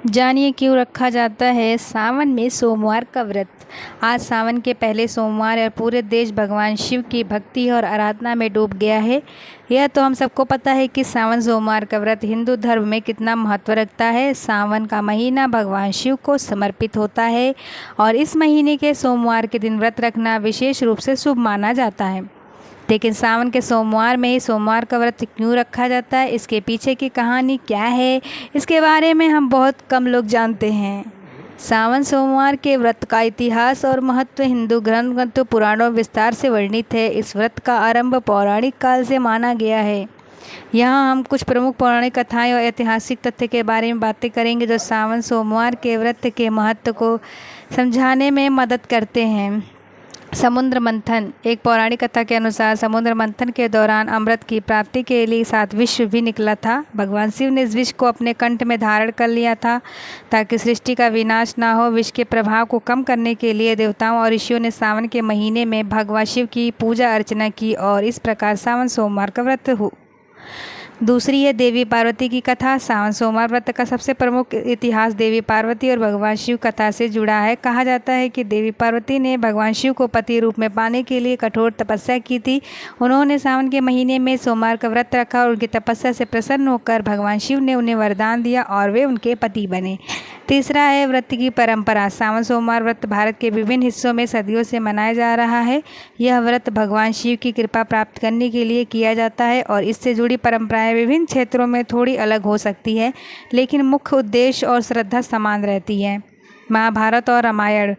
जानिए क्यों रखा जाता है सावन में सोमवार का व्रत। आज सावन के पहले सोमवार और पूरे देश भगवान शिव की भक्ति और आराधना में डूब गया है। यह तो हम सबको पता है कि सावन सोमवार का व्रत हिंदू धर्म में कितना महत्व रखता है। सावन का महीना भगवान शिव को समर्पित होता है और इस महीने के सोमवार के दिन व्रत रखना विशेष रूप से शुभ माना जाता है। लेकिन सावन के सोमवार में ही सोमवार का व्रत क्यों रखा जाता है, इसके पीछे की कहानी क्या है, इसके बारे में हम बहुत कम लोग जानते हैं। सावन सोमवार के व्रत का इतिहास और महत्व हिंदू ग्रंथों पुराणों विस्तार से वर्णित है। इस व्रत का आरंभ पौराणिक काल से माना गया है। यहाँ हम कुछ प्रमुख पौराणिक कथाएं और ऐतिहासिक तथ्य के बारे में बातें करेंगे जो सावन सोमवार के व्रत के महत्व को समझाने में मदद करते हैं। समुद्र मंथन। एक पौराणिक कथा के अनुसार समुद्र मंथन के दौरान अमृत की प्राप्ति के लिए 7 विष भी निकला था। भगवान शिव ने इस विष को अपने कंठ में धारण कर लिया था ताकि सृष्टि का विनाश ना हो। विष के प्रभाव को कम करने के लिए देवताओं और ऋषियों ने सावन के महीने में भगवान शिव की पूजा अर्चना की और इस प्रकार सावन सोमवार का व्रत हो। दूसरी है देवी पार्वती की कथा। सावन सोमवार व्रत का सबसे प्रमुख इतिहास देवी पार्वती और भगवान शिव कथा से जुड़ा है। कहा जाता है कि देवी पार्वती ने भगवान शिव को पति रूप में पाने के लिए कठोर तपस्या की थी। उन्होंने सावन के महीने में सोमवार का व्रत रखा और उनकी तपस्या से प्रसन्न होकर भगवान शिव ने उन्हें वरदान दिया और वे उनके पति बने। तीसरा है व्रत की परंपरा। सावन सोमवार व्रत भारत के विभिन्न हिस्सों में सदियों से मनाया जा रहा है। यह व्रत भगवान शिव की कृपा प्राप्त करने के लिए किया जाता है और इससे जुड़ी परंपराएं विभिन्न क्षेत्रों में थोड़ी अलग हो सकती है, लेकिन मुख्य उद्देश्य और श्रद्धा समान रहती है। महाभारत और रामायण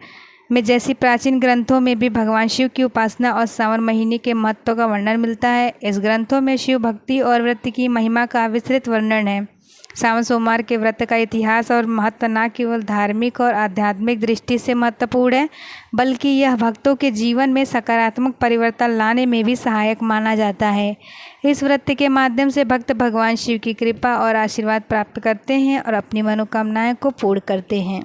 में जैसी प्राचीन ग्रंथों में भी भगवान शिव की उपासना और सावन महीने के महत्व का वर्णन मिलता है। इस ग्रंथों में शिव भक्ति और व्रत की महिमा का विस्तृत वर्णन है। सावन सोमवार के व्रत का इतिहास और महत्व न केवल धार्मिक और आध्यात्मिक दृष्टि से महत्वपूर्ण है, बल्कि यह भक्तों के जीवन में सकारात्मक परिवर्तन लाने में भी सहायक माना जाता है। इस व्रत के माध्यम से भक्त भगवान शिव की कृपा और आशीर्वाद प्राप्त करते हैं और अपनी मनोकामनाएं को पूर्ण करते हैं।